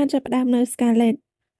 បានចាប់ផ្ដើមនៅ Scarlet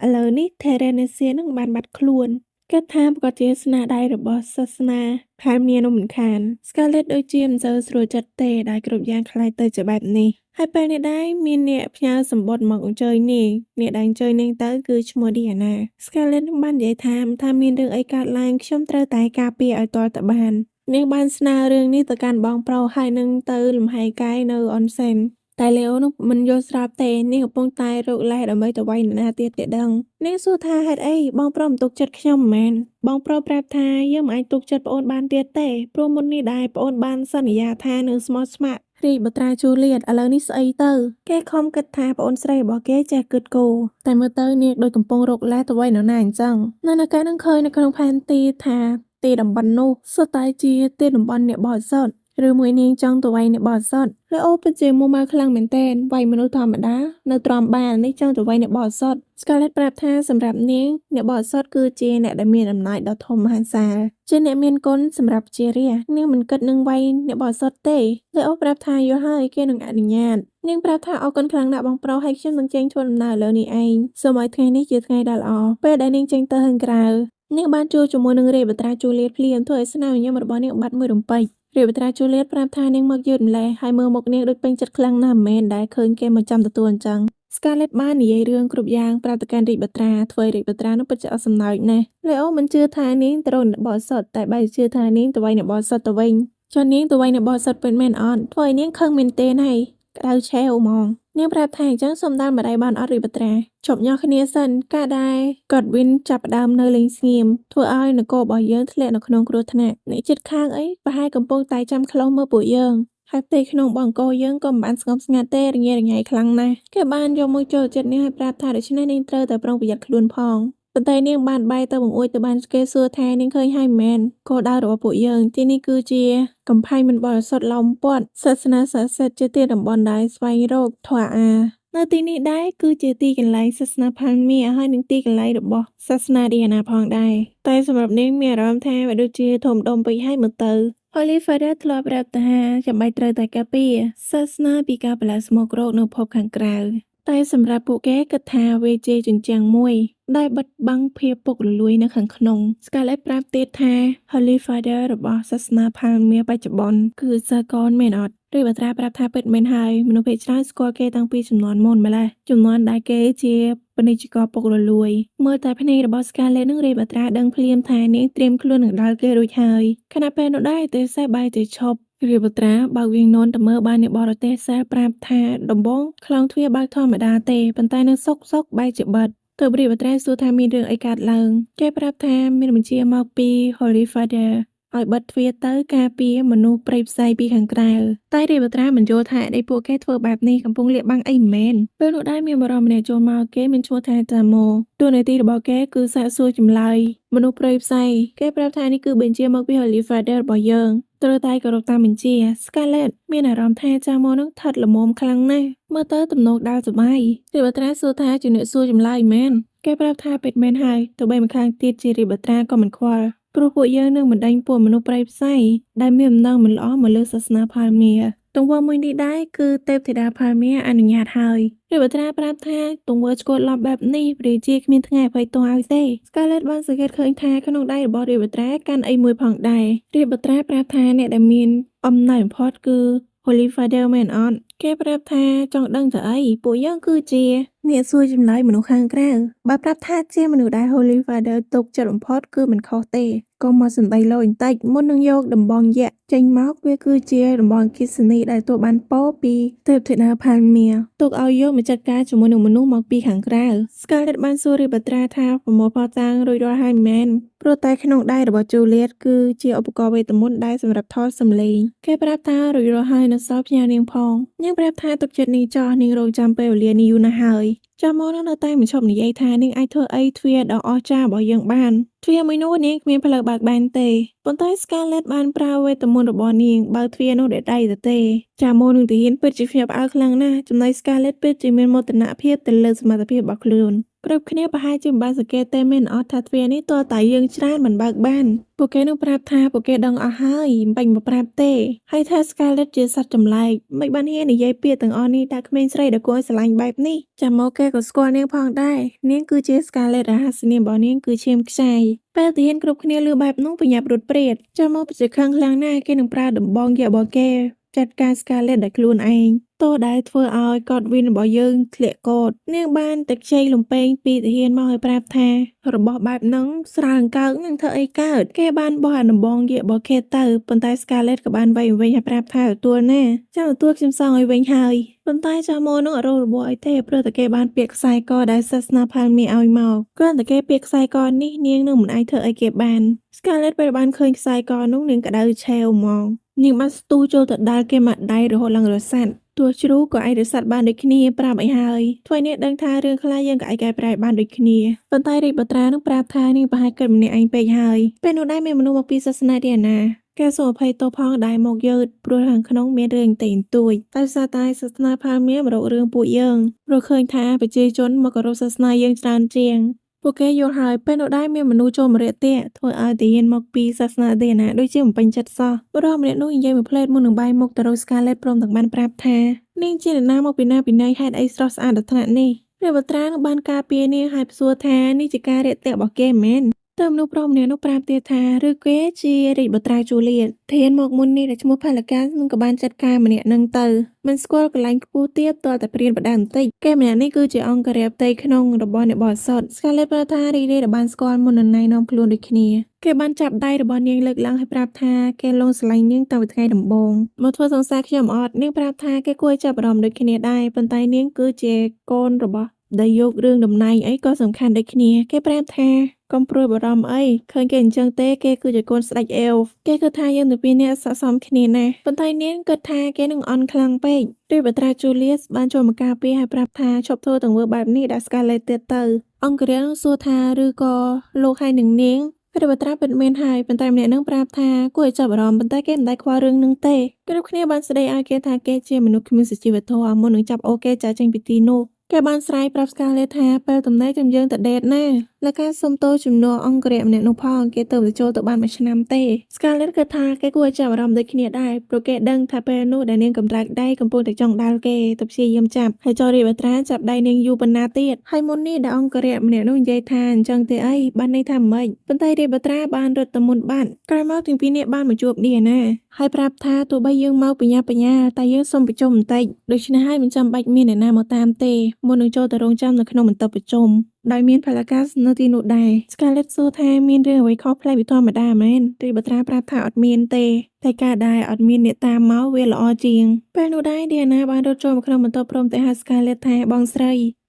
ឥឡូវនេះ Teresia នឹងបានបាត់ខ្លួនគេថាប្រកាសជាស្នាដៃរបស់សាសនាផាលមៀនោះមិនខាន Scarlet ដូចជាមិនសូវស្រួលចិត្តទេដែលគ្រប់យ៉ាងខ្លាចទៅជាបែបនេះហើយពេលនេះដែរមានអ្នកផ្ញើសម្បត្តិមកអញ្ជើញនាងអ្នកដែលអញ្ជើញនាងទៅគឺឈ្មោះ Diana Scarlet នឹងបាននិយាយថាមានរឿងអីកើតឡើងខ្ញុំត្រូវតែការពារឲ្យទាល់តែបាននាងបានស្នើរឿងនេះទៅកាន់បងប្រុសហើយនឹងទៅលំហែកាយនៅអនសេនតែលេអូនោះមិនយល់ស្របទេនាងកំពុងតែរកលេសដើម្បីទៅវាយនរណាទៀតទេដឹងនាងសួរថាហេតុអីបងប្រុសមិនទុកចិត្តខ្ញុំមិនមែនបងប្រុសប្រាប់ថាយើងមិនអាចទុកចិត្តប្អូនបានទៀតទេព្រោះមុននេះដែរប្អូនបានសន្យាថានឹងស្មោះស្ម័គ្ររីបុត្រាជូលៀតឥឡូវនេះស្អីទៅគេខំគិតថាប្អូនស្រីរបស់គេចេះគិតគូរតែមើលទៅនាងដូចកំពុងរកលេសទៅវាយនរណាអញ្ចឹងនៅកាលនឹងឃើញនៅក្នុងផែនទីថាទីតំបន់នោះសុទ្ធតែជាទីតំបន់អ្នកបរិសុទ្ធឬមួយនាងចង់ទៅវាយអ្នកបរិសុទ្ធឬអូពិតជាមួម៉ៅខ្លាំងមែនទែនវាយមនុស្សធម្មតានៅទ្រាំបាននេះចង់ទៅវាយអ្នកបរិសុទ្ធ Scarlet ប្រាប់ថាសម្រាប់នាងអ្នកបរិសុទ្ធគឺជាអ្នកដែលមានអំណាចដ៏ធំមហាសាលជាអ្នកមានគុណសម្រាប់ជារានាងមិនគិតនឹងវាយអ្នកបរិសុទ្ធទេលេអូប្រាប់ថាយល់ហើយគេនឹងអនុញ្ញាតនាងប្រាប់ថាអរគុណខ្លាំងណាស់បងប្រុសហើយខ្ញុំនឹងចេញធ្វើដំណើរលើនេះឯងសូមឲ្យថ្ងៃនេះជាថ្ងៃដ៏ល្អពេលដែលនាងចេញទៅខាងក្រៅនាងបានជួបជាមួយនឹងរេបត្រាជូលៀតភ្លាមធ្វើឲ្យស្នាមញញឹមរបស់នាងបាត់មួយរំពេចរេបត្រាជូលៀតប្រាប់ថានាងមកយឺតម្លេះហើយមើលមុខនាងដូចពេញចិត្តខ្លាំងណាស់មិនមែនដែលឃើញគេមកចាំទទួលអញ្ចឹង Scarlet បាននិយាយរឿងគ្រប់យ៉ាងប្រាប់ទៅកាន់រីបត្រាធ្វើឲ្យរីបត្រានោះពិតជាអត់សំណើចណាស់លេអូមិនជឿថានាងទៅរកអ្នកបរិសុទ្ធតែបែរជឿថានាងទៅវាយអ្នកបរិសុទ្ធទៅវិញចុះនាងទៅវាយអ្នកបរិសុទ្ធពិតមែនអត់ធ្វើឲ្យនាងខឹងមែនទេហើយក្តៅឆេវហ្មងនាងប្រាប់ថាអញ្ចឹងសូមដល់ម្ដាយបានអត់រីបត្រាជប់ញ៉ោះគ្នាសិនការដែរគាត់វិនចាប់ផ្ដើមនៅលេងស្ងៀមធ្វើឲ្យនគររបស់យើងធ្លាក់នៅក្នុងគ្រោះថ្នាក់អ្នកចិត្តខាងអីប្រហែលកំពុងតែចាំខ្លុំមើលពួកយើងហើយផ្ទៃក្នុងបង្គោលយើងក៏មិនបានស្ងប់ស្ងាត់ទេរញ៉េរញ៉ៃខ្លាំងណាស់គេបានយកមកចូលចិត្តនាងឲ្យប្រាប់ថាដូច្នេះនាងត្រូវតែប្រុងប្រយ័ត្នខ្លួនផងប៉ុន្តែនាងបានបែរទៅបង្អួចទៅបានគេសួរថានាងឃើញហើយមែនគោលដៅរបស់ពួកយើងទីនេះគឺជាកំផែងមិនបរិសុទ្ធឡោមព័ទ្ធសាសនាស័ក្តិសិទ្ធិជាទីតំបន់ដែលស្វែងរកធម៌អានៅទីនេះដែរគឺជាទីកន្លែងសាសនាផាល់មៀហើយនឹងទីកន្លែងរបស់សាសនាឌីយ៉ាណាផងដែរតែសម្រាប់នាងមានអារម្មណ៍ថាវាដូចជាធំដុំពេកហើយមើលទៅHoly Father ធ្លាប់ប្រាប់ថាចាំបាច់ត្រូវតែការពារសាសនាពីការបន្លាស្មោករោគនៅភពខាងក្រៅតែសម្រាប់ពួកគេគិតថាវាជាជញ្ជាំងមួយដែលបិទបាំងភាពពុករលួយនៅខាងក្នុង Scarlet ប្រាប់ទៀតថា Holy Father របស់សាសនាផាល់មៀបច្ចុប្បន្នគឺសើកនមែនអត់ឬបត្រាប្រាប់ថាពិតមែនហើយមនុស្សភាគច្រើនស្គាល់គេតាំងពីជំនាន់មុនម្ល៉េះជំនាន់ដែលគេជាពាណិជ្ជករពុករលួយមើលតែភ្នែករបស់ Scarlet នឹងរេបត្រាដឹងភ្លាមថានាងត្រៀមខ្លួននឹងដល់គេរួចហើយខណៈពេលនោះដែរទេសេះបាយទៅឈប់រាបត្រាបើកវាងននទៅមើលបានអ្នកបរទេសសេះប្រាប់ថាដំបងខ្លងទ្វារបើកធម្មតាទេប៉ុន្តែនៅសុកបែកជាបិទទើបរាបត្រាសួរថាមានរឿងអីកើតឡើងគេប្រាប់ថាមានបញ្ជាមកពី Holy Father ឲ្យបិទទ្វារទៅការពារមនុស្សព្រៃផ្សៃពីខាងក្រៅតែរាបត្រាមិនយល់ថាអីពួកគេធ្វើបែបនេះកំពុងលាក់បាំងអីមែនពេលនោះដែរមានបរិមម្នាក់ចូលមកគេមានឈ្មោះថាតាម៉ូតួនាទីរបស់គេគឺសាកសួរចម្លើយមនុស្សព្រៃផ្សៃគេប្រាប់ថានេះគឺបញ្ជាមកពី Holy Father របស់យើងត្រូវតែគោរពតាមបញ្ជា Scarlet មានអារម្មណ៍ថាចាម៉ូនឹងថិតល្មមខ្លាំងណាស់មើលទៅទំនោរដើរសបាយរាបត្រាសួរថាជាអ្នកសួរចម្លើយមែនគេប្រាប់ថាពិតមែនហើយទោះបីម្ខាងទៀតជារាបត្រាក៏មិនខ្វល់ព្រោះពួកយើងនឹងបណ្ដេញពួកមនុស្សព្រៃផ្សៃដែលមានអំណងមិនល្អមកលើសាសនាផាល់មៀទង្វើមួយនេះដែរគឺទេពធីតាផាល់មៀអនុញ្ញាតហើយរាបត្រាប្រាប់ថាទង្វើឆ្កួតឡប់បែបនេះព្រះជាគ្មានថ្ងៃអភ័យទោសឲ្យទេ Scarlet បានសង្កេតឃើញថាក្នុងដៃរបស់រាបត្រាកាន់អីមួយផងដែររាបត្រាប្រាប់ថាអ្នកដែលមានអំណាចបំផុតគឺ Holy Father មែនអត់គេប្រាប់ថាចង់ដឹងទៅអីពួកយើងគឺជាអ្នកសួរចម្លើយមនុស្សខាងក្រៅបើប្រាប់ថាជាមនុស្សដែល Holy Father ទុកចិត្តបំផុតគឺមិនខុសទេក៏មកសំដីលោបន្តិចមុននឹងយកដំបងយក្សចេញមកវាគឺជាដំបងគិសនីដែលទទួលបានពោពីទេពធីតាផាល់មៀទុកឲ្យយកមកចាត់ការជាមួយនឹងមនុស្សមកពីខាងក្រៅ Scarlet បានសួររាបត្រាថាប្រមូលផតាំងរួចរាល់ហើយមែនព្រោះតែក្នុងដៃរបស់ Juliet គឺជាឧបករណ៍វេទមន្តដែលសម្រាប់ថតសំឡេងគេប្រាប់ថារួចរាល់ហើយនៅសល់ផ្ញើនាងផងនាងប្រាប់ថាទុកចិត្តនាងចោះនាងរងចាំពេលវេលានេះយូរណាស់ហើយចាំមកនៅតែមិនឈប់និយាយថានាងអាចធ្វើអីទ្វារដ៏អស្ចារ្យរបស់យើងបានទ្វារមួយនោះនាងគ្មានផ្លូវបើកបានទេប៉ុន្តែ Scarlet បានប្រើវេទមន្តរបស់នាងបើកទ្វារនោះដោយដៃទៅទេចាម៉ូនឹងទាហានពិតជាភ្ញាក់ផ្អើលខ្លាំងណាស់ចំណែក Scarlet ពិតជាមានមោទនភាពទៅលើសមត្ថភាពរបស់ខ្លួន គ្រប់គ្នាប្រហែលជាមិនបានសង្កេតទេមែនអត់ថាទ្វារនេះទាល់តែយើងច្រើនមិនបើកបានពួកគេនឹងប្រាប់ថាពួកគេដឹងអស់ហើយមិនបាច់មកប្រាប់ទេហើយថា Scarlett ជាសត្វចម្លែកមិនបានហ៊ាននិយាយពាក្យទាំងអស់នេះដាក់ក្មេងស្រីដែលគួរឲ្យស្រឡាញ់បែបនេះចាំមកគេក៏ស្គាល់នាងផងដែរនាងគឺជា Scarlett រហស្សនាមរបស់នាងគឺឈាមខ្ចាយពេលទាហានគ្រប់គ្នាឮបែបនោះបញ្ញាប់រត់ព្រាតចាំមកប្រជាខឹងខ្លាំងណាស់គេនឹងប្រើដំបងយករបស់គេចាត់ការ Scarlett ដោយខ្លួនឯងតោះដែលធ្វើឲ្យកតវិនរបស់យើងធ្លាក់កតនាងបានតែខ្ចីលំពេងពីទាហានមកឲ្យប្រាប់ថារបស់បែបហ្នឹងស្រាលអង្កើកនឹងធ្វើអីកើតគេបានបោះអាដំបងយករបស់គេទៅប៉ុន្តែ Scarlett ក៏បានវាយវិញឲ្យប្រាប់ថាទទួលណាចាំទទួលខ្ញុំសងឲ្យវិញហើយប៉ុន្តែចាស់ម៉ូនោះអត់រករបស់អីទេព្រោះតែគេបានពាក្យខ្សែកដែលសាសនាផាលមីឲ្យមកគ្រាន់តែគេពាក្យខ្សែកនេះនាងនឹងមិនអាចធ្វើអីគេបាន Scarlett ពេលបានឃើញខ្សែកនោះនាងក្តៅឆេវហ្មងនាងបានស្ទុះចូលទៅដាល់គេមកដៃរហូតឡើងរសាត់ទោះជ្រូកក៏អាចរសាត់បានដូចគ្នាប្រាប់អីហើយធ្វើនេះដឹងថារឿងខ្លះយើងក៏អាចកែប្រែបានដូចគ្នាប៉ុន្តែរាជបត្រានឹងប្រាប់ថានាងប្រហែលគិតម្នាក់ឯងពេកហើយពេលនោះដែរមានមនុស្សមកពីសាសនាឌីយ៉ាណាគេសូមអភ័យទោសផងដែលមកយឺតព្រោះខាងក្នុងមានរឿងតែងទួយតែសារតែសាសនាផាលមានមករករឿងពួកយើងព្រោះឃើញថាប្រជាជនមកគោរពសាសនាយើងច្រើនជាងពួកគេយល់ហើយពេលនោះដែរមានមនុស្សចូលមករាក់ទាក់ធ្វើឲ្យទាហានមកពីសាសនាឌីយ៉ាណាដូចជាមិនពេញចិត្តសោះបុរសម្នាក់នោះនិយាយមួយផ្លេតមុននឹងបាយមុខទៅរក Scarlett ព្រមទាំងបានប្រាប់ថានាងជាអ្នកណាមកពីណាពីណីហេតុអីស្រស់ស្អាតដល់ថ្នាក់នេះព្រះបត្រានឹងបានការពារនាងហើយសួរថានេះជាការរាក់ទាក់របស់គេមែនទៅមនុស្សប្រុសម្នាក់នោះប្រាប់ទៀតថាឬគេជារាជបត្រាជូលៀតធានមកមុននេះដែលឈ្មោះផាឡាកាសនឹងក៏បានចាត់ការម្នាក់នឹងទៅមិនស្គាល់កន្លែងខ្ពស់ទៀតតតែព្រៀនបដាបន្តិចគេម្នាក់នេះគឺជាអង្គរៈផ្ទៃក្នុងរបស់អ្នកបរិសុទ្ធ Scarlett ប្រាប់ថារីករាយដែលបានស្គាល់មុននឹងណៃនាំខ្លួនដូចគ្នាគេបានចាប់ដៃរបស់នាងលើកឡើងហើយប្រាប់ថាគេលងស្រឡាញ់នាងតាំងពីថ្ងៃដំបូងមកធ្វើសង្សារខ្ញុំអត់នាងប្រាប់ថាគេគួរឲ្យចាប់អារម្មណ៍ដូចគ្នាដែរប៉ុន្តែនាងគឺជាកូនរបស់ដែលយករឿងតំណែងអីក៏សំខាន់ដូចគ្នាគេប្រាប់ថាកុំព្រួយបារម្ភអីឃើញគេអញ្ចឹងទេគេគឺជាកូនស្ដេចអេលហ្វគេគិតថាយើងទាំងពីរនាក់ស័ក្តិសមគ្នាណាស់ប៉ុន្តែនាងគិតថាគេនឹងអន់ខ្លាំងពេករាជបត្រាជូលៀសបានចូលមកការពារហើយប្រាប់ថាឈប់ធ្វើទង្វើបែបនេះដាក់ Scarlett ទៀតទៅអង្គរៈនឹងសួរថាឬក៏លោកហើយនឹងនាងរាជបត្រាពិតមែនហើយប៉ុន្តែម្នាក់នឹងប្រាប់ថាគួរឲ្យចាប់អារម្មណ៍ប៉ុន្តែគេមិនដែលខ្វល់រឿងនឹងទេគ្រប់គ្នាបានស្ដីឲ្យគេថាគេជាមនុស្សគ្មានសុជីវធម៌មុននឹងចាប់អូគេចាចេញពីទីនោះគេបានស្រែកប្រាប់ Scarlett ថាពេលទំនេរចាំយើងទៅដេតណាលើការសុំទោសជំនួសអង្គរៈម្នាក់នោះផងគេទៅចូលទៅបានមួយឆ្នាំទេ Scarlett គិតថាគេគួរចាប់អារម្មណ៍ដូចគ្នាដែរព្រោះគេដឹងថាពេលនោះដែលនាងកំរើកដៃកំពុងតែចង់ដាល់គេទៅព្យាយាមចាប់ហើយចោលរាជបត្រាចាប់ដៃនាងយូរប៉ុណ្ណាទៀតហើយមុននេះដែលអង្គរៈម្នាក់នោះនិយាយថាអញ្ចឹងទេអីបានន័យថាម៉េចប៉ុន្តែរាជបត្រាបានរត់ទៅមុនបាត់ក្រោយមកទាំងពីរនាក់បានមកជួបឌីយ៉ាណាហើយប្រាប់ថាទោះបីយើងមកបញ្ញាតែយើងសុំប្រជុំបន្តិចដូច្នេះហើយមិនចាំបាច់មានអ្នកណាមកតាមទេមុននឹងចូលទៅរងចាំនៅក្នុងបន្ទប់ប្រជុំដោយមានផាឡាកាសនៅទីនោះដែរ Scarlett សួរថាមានរឿងអ្វីខុសប្លែកពីធម្មតាមែនរាជបត្រាប្រាប់ថាអត់មានទេតែការដែលអត់មានអ្នកតាមមកវាល្អជាងពេលនោះដែរឌីយ៉ាណាបានរត់ចូលមកក្នុងបន្ទប់ព្រមទាំងហៅ Scarlett ថាបងស្រី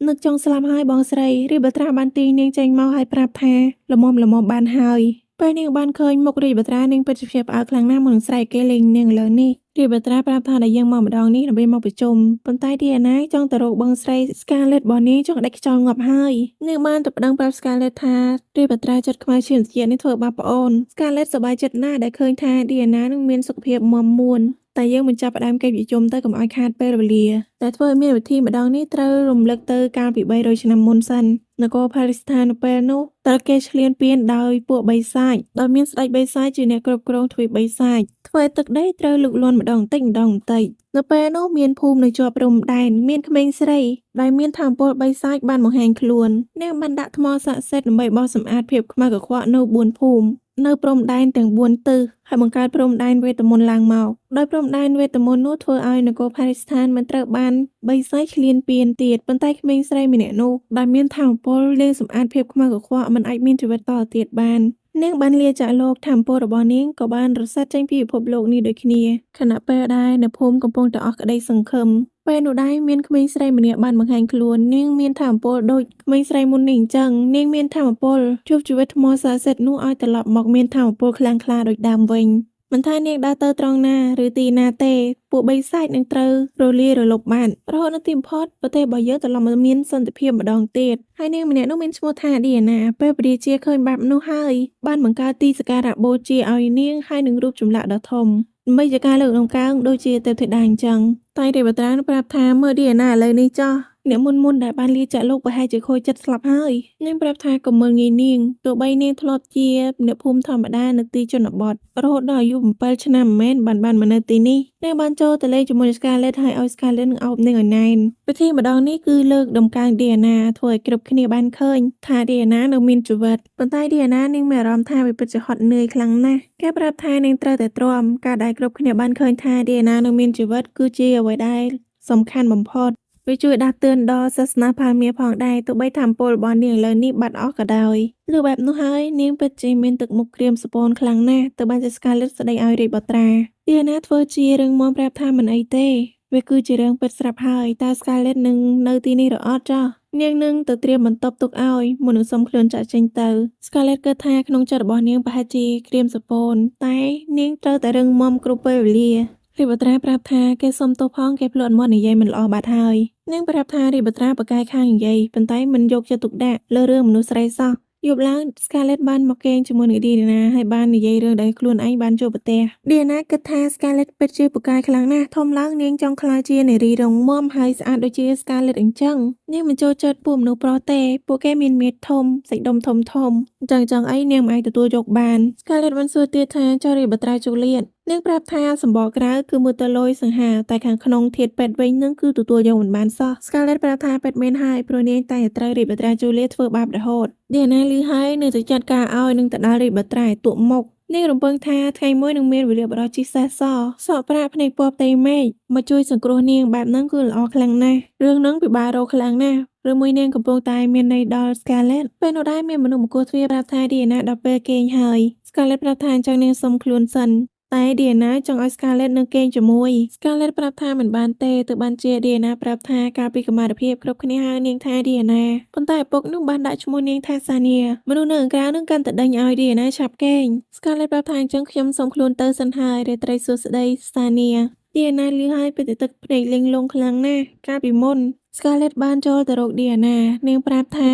នឹកចង់ស្លាប់ហើយបងស្រីរាជបត្រាបានទាញនាងចេញមកហើយប្រាប់ថាល្មមបានហើយពេលនាងបានឃើញមុខរាជបត្រានាងពិតជាភ្ញាក់ផ្អើលខ្លាំងណាស់មុននឹងស្រែកគេលេងនាងលើនេះរាជបត្រាប្រាប់ថាដែលយើងមកម្ដងនេះដើម្បីមកប្រជុំប៉ុន្តែឌីយ៉ាណាចង់ទៅរកបងស្រី Scarlett របស់នាងចង់ដាច់ខ្យល់ងាប់ហើយនាងបានទៅប្តឹងប្រាប់ Scarlett ថារាជបត្រាចិត្តខ្មៅឈាមត្រជាក់នេះធ្វើបាបប្អូន Scarlett សប្បាយចិត្តណាស់ដែលឃើញថាឌីយ៉ាណានឹងមានសុខភាពមាំមួនតែយើងមិនចាប់ផ្ដើមកិច្ចប្រជុំទៅកុំឲ្យខាតពេលវេលាតែធ្វើឲ្យមានវិធីម្ដងនេះត្រូវរំលឹកទៅកាលពី300ឆ្នាំមុនសិននគរផារីស្ថាននៅពេលនោះត្រូវគេឈ្លានពានដោយពួកបិសាចដោយមានស្ដេចបិសាចជាអ្នកគ្រប់គ្រងទ្វីបបិសាចធ្វើឲ្យទឹកដីត្រូវលូកលាន់ម្ដងបន្តិចនៅពេលនោះមានភូមិនៅជាប់ព្រំដែនមានក្មេងស្រីដែលមានថាមពលបិសាចបានបង្ហាញខ្លួននាងបានដាក់ថ្មស័ក្តិសិទ្ធិដើម្បីបោសសម្អាតភាពខ្មៅកខ្វក់នៅ4ភូមិនៅព្រំដែនទាំង4ទិសហើយបង្កើតព្រំដែនវេទមន្តឡើងមកដោយព្រំដែនវេទមន្តនោះធ្វើឲ្យនគរផារីស្ថានមិនត្រូវបានបិសាចឈ្លានពានទៀតប៉ុន្តែក្មេងស្រីម្នាក់នោះដែលមានថាមពលលាងសម្អាតភាពខ្មៅកខ្វក់មិនអាចមានជីវិតតទៅទៀតបាននាងបានលាចាកលោកថាមពលរបស់នាងក៏បានរសាត់ចេញពីពិភពលោកនេះដូចគ្នាខណៈពេលដែលនៅភូមិកំពុងតែអស់ក្តីសង្ឃឹមពេលនោះដែរមានក្មេងស្រីម្នាក់បានបង្ហាញខ្លួននាងមានថាមពលដូចក្មេងស្រីមុននេះអញ្ចឹងនាងមានថាមពលជួបជីវិតថ្មស័ក្តិសិទ្ធិនោះឲ្យត្រឡប់មកមានថាមពលខ្លាំងក្លាដូចដើមវិញមិនថានាងដើរទៅត្រង់ណាឬទីណាទេពួកបិសាចនឹងត្រូវរលាយរលប់បាត់រហូតដល់ទីបំផុតប្រទេសរបស់យើងត្រឡប់មកមានសន្តិភាពម្ដងទៀតហើយនាងម្នាក់នោះមានឈ្មោះថាឌីយ៉ាណាពេលព្រះរាជាឃើញបែបនោះហើយបានបង្កើតទីសក្ការៈបូជាឲ្យនាងហើយនឹងរូបចម្លាក់ដ៏ធំដើម្បីជាការលើកតម្កើងដូចជាទេពធីតាអញ្ចឹងតែរាជបត្រាប្រាប់ថាមើលឌីយ៉ាណាឥឡូវនេះចោះ អ្នកមុនដែលបានលាចាកលោកប្រហែលជាខូចចិត្តស្លាប់ហើយនាងប្រាប់ថាកុំមើលងាយនាងទោះបីនាងធ្លាប់ជាអ្នកភូមិធម្មតានៅទីជនបទរហូតដល់អាយុ7ឆ្នាំមិនមែនបានមកនៅទីនេះនាងបានចូលទៅលេងជាមួយ Scarlett ហើយឲ្យ Scarlett នឹងអោបនាងឲ្យណែនពិធីម្ដងនេះគឺលើកដំកើង Diana ធ្វើឲ្យគ្រប់គ្នាបានឃើញថា Diana នៅមានជីវិតប៉ុន្តែ Diana នាងមានអារម្មណ៍ថាវាពិតជាហត់នឿយខ្លាំងណាស់គេប្រាប់ថានាងត្រូវតែទ្រាំការដែលគ្រប់គ្នាបានឃើញថា Diana នៅមានជីវិតគឺជាអ្វីដែលសំខាន់បំផុតវាជួយដាស់តឿនដល់សាសនាផាមីផងដែរទោះបីថាអំពើរបស់នាងឥឡូវនេះបាត់អស់ក៏ដោយលុះបែបនោះហើយនាងពិតជាមានទឹកមុខក្រៀមស្រពោនខ្លាំងណាស់ទៅបានជា Scarlett ស្ដីឲ្យរាជបុត្រា Diana ធ្វើជារឿងមាំប្រាប់ថាមិនអីទេវាគឺជារឿងពិតស្រាប់ហើយតើ Scarlett នឹងនៅទីនេះឬអត់ចុះនាងនឹងទៅត្រៀមបន្ទប់ទុកឲ្យមុននឹងសុំខ្លួនចាក់ចេញទៅ Scarlett គិតថាក្នុងចិត្តរបស់នាងប្រហែលជាក្រៀមស្រពោនតែនាងត្រូវតែរឹងមាំគ្រប់ពេលវេលារាជបុត្រាប្រាប់ថាគេសុំទោសផងគេភ្លក់មាត់និយាយមិនល្អបាត់ហើយនាងប្រាប់ថារាជបុត្រាប្រកែកខាងនិយាយប៉ុន្តែមិនយកចិត្តទុកដាក់លើរឿងមនុស្សស្រីសោះយប់ឡើង Scarlett បានមកគេងជាមួយនឹង Diana ហើយបាននិយាយរឿងដែលខ្លួនឯងបានជួបប្រទះ Diana គិតថា Scarlett ពិតជាពូកែខ្លាំងណាស់ធំឡើងនាងចង់ក្លាយជានារីរឹងមាំហើយស្អាតដូចជា Scarlett អញ្ចឹងនាងមិនចូលចិត្តពួកមនុស្សប្រុសទេពួកគេមានមាឌធំសាច់ដុំធំអញ្ចឹងអីនាងមិនអាចទទួលយកបាន Scarlett បានសួរទៀតថាចុះរាជបុត្រាជូលៀតនាងប្រាប់ថាសម្បកក្រៅគឺមើលទៅលយសង្ហាតែខាងក្នុងធាតុពេទ្យវិញនឹងគឺទទួលយកមិនបានសោះ Scarlett ប្រាប់ថាពេទ្យមែនហើយព្រោះនាងតែត្រូវរាជបុត្រាជូលៀតធ្វើបាបរហូត Diana ឮហើយនៅតែចាត់ការឲ្យនឹងទៅដល់រាជបុត្រាឲ្យទួមុខនាងរំពឹងថាថ្ងៃមួយនឹងមានវីរបុរសជិះសេះសសក់ប្រាក់ភ្នែកពណ៌ផ្ទៃមេឃមកជួយសង្គ្រោះនាងបែបហ្នឹងគឺល្អខ្លាំងណាស់រឿងហ្នឹងពិបាករកខ្លាំងណាស់ឬមួយនាងកំពុងតែមានន័យដល់ Scarlett ពេលនោះដែរមានមនុស្សមកគោះទ្វារប្រាប់ថា Diana ដល់ពេលគេងហើយ Scarlett ប្រាប់ថាអញ្ចឹងនាងសុំខ្លួនសិនតែ Diana ចង់ឲ្យ Scarlett នៅគេងជាមួយ Scarlett ប្រាប់ថាមិនបានទេទើបបានជា Diana ប្រាប់ថាកាលពីកុមារភាពគ្រប់គ្នាហៅនាងថា Diana ប៉ុន្តែឪពុកនោះបានដាក់ឈ្មោះនាងថា Sania មនុស្សនៅខាងក្រៅនឹងកាន់តែដេញឲ្យ Diana ឆាប់គេង Scarlett ប្រាប់ថាអញ្ចឹងខ្ញុំសុំខ្លួនទៅសិនហើយរាត្រីសួស្ដី Sania Diana លឺហើយពិតតែទឹកភ្នែកលិចលង់ខ្លាំងណាស់កាលពីមុន Scarlett បានចូលទៅរក Diana នាងប្រាប់ថា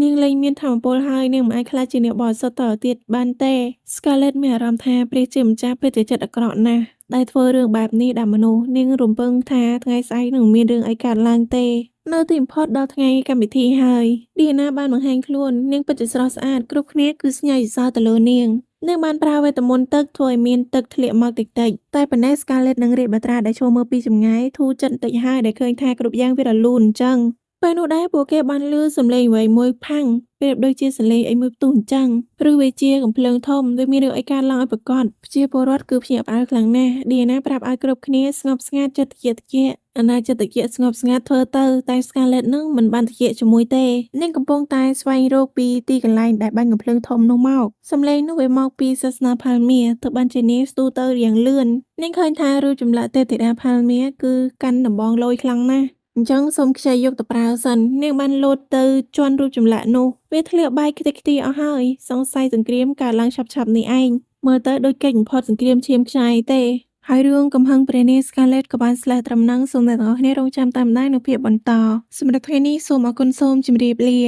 នាងលែងមានថាមពលហើយនាងមិនអាចក្លាយជាអ្នកបរិសុទ្ធតទៅទៀតបានទេ Scarlett មានអារម្មណ៍ថាព្រះជាម្ចាស់ពិតជាចិត្តអាក្រក់ណាស់ដែលធ្វើរឿងបែបនេះដាក់មនុស្សនាងរំពឹងថាថ្ងៃស្អែកនឹងមានរឿងអីកើតឡើងទេនៅទីបំផុតដល់ថ្ងៃកម្មវិធីហើយ Diana បានបង្ហាញខ្លួននាងពិតជាស្រស់ស្អាតគ្រប់គ្នាគឺស្ញើសរទៅលើនាងបានប្រើវេទមន្តទឹកធ្វើឲ្យមានទឹកធ្លាក់មកតិចៗតែប៉ុណ្ណេះ Scarlett និងរាជបុត្រាដែលឈរមើលពីចម្ងាយធូរចិត្តតិចហើយដែលឃើញថាគ្រប់យ៉ាងវារលូនអញ្ចឹងពេលនោះដែរពួកគេបានឮសំឡេងអ្វីមួយផាំងប្រៀបដូចជាសំឡេងអីមួយផ្ទុះអញ្ចឹងឬវាជាកំភ្លើងធំវាមានរឿងអីកើតឡើងឲ្យប្រកបប្រជាពលរដ្ឋគឺភ្ញាក់ផ្អើលខ្លាំងណាស់ Diana ប្រាប់ឲ្យគ្រប់គ្នាស្ងប់ស្ងាត់ចិត្តត្រជាក់អាណាចិត្តត្រជាក់ស្ងប់ស្ងាត់ធ្វើទៅតែ Scarlett នឹងមិនបានត្រជាក់ជាមួយទេនាងកំពុងតែស្វែងរកពីទីកន្លែងដែលបាញ់កំភ្លើងធំនោះមកសំឡេងនោះវាមកពីសាសនាផាល់មៀទើបបានជានាងស្ទុះទៅយ៉ាងលឿននាងឃើញថារូបចម្លាក់ទេពធីតាផាល់មៀគឺកាន់ដំបងលយខ្លាំងណាស់អញ្ចឹងសូមខ្ចីយកទៅប្រើសិននាងបានលោតទៅជន់រូបចម្លាក់នោះវាធ្លាក់បែកខ្ទេចខ្ទីអស់ហើយសង្ស័យសង្គ្រាមកើតឡើងឆាប់ៗនេះឯងមើលទៅដូចកិច្ចបំផុតសង្គ្រាមឈាមខ្ចាយទេហើយរឿងកំហឹងព្រះនាង Scarlett ក៏បានស្លេះត្រឹមហ្នឹងសូមអ្នកទាំងអស់គ្នារងចាំតាមដាននៅភាគបន្តសម្រាប់ថ្ងៃនេះសូមអរគុណសូមជម្រាបលា